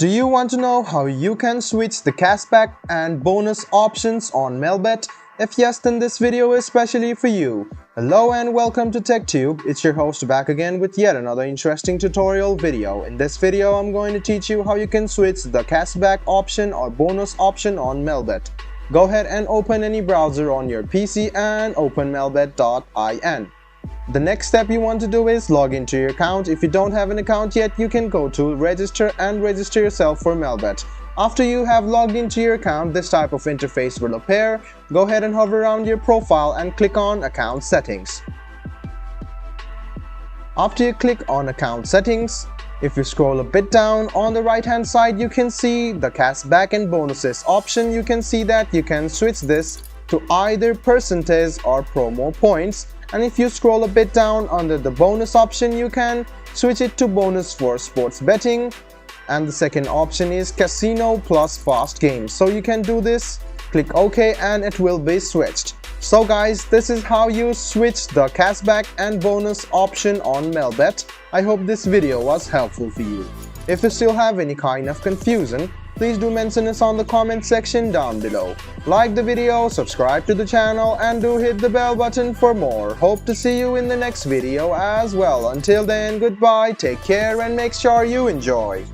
Do you want to know how you can switch the cashback and bonus options on Melbet? If yes, then this video is specially for you. Hello and welcome to TechTube. It's your host back again with yet another interesting tutorial video. In this video, I'm going to teach you how you can switch the cashback option or bonus option on Melbet. Go ahead and open any browser on your PC and open melbet.in. The next step you want to do is log into your account. If you don't have an account yet, you can go to register and register yourself for Melbet. After you have logged into your account, this type of interface will appear. Go ahead and hover around your profile and click on Account Settings. After you click on Account Settings, if you scroll a bit down on the right hand side, you can see the cashback and bonuses option. You can see that you can switch this to either percentage or promo points. And if you scroll a bit down under the bonus option, you can switch it to bonus for sports betting. And the second option is casino plus fast games. So you can do this, click OK, and it will be switched. So guys, this is how you switch the cashback and bonus option on Melbet. I hope this video was helpful for you. If you still have any kind of confusion, please do mention us on the comment section down below. Like the video, subscribe to the channel, and do hit the bell button for more. Hope to see you in the next video as well. Until then, goodbye, take care, and make sure you enjoy.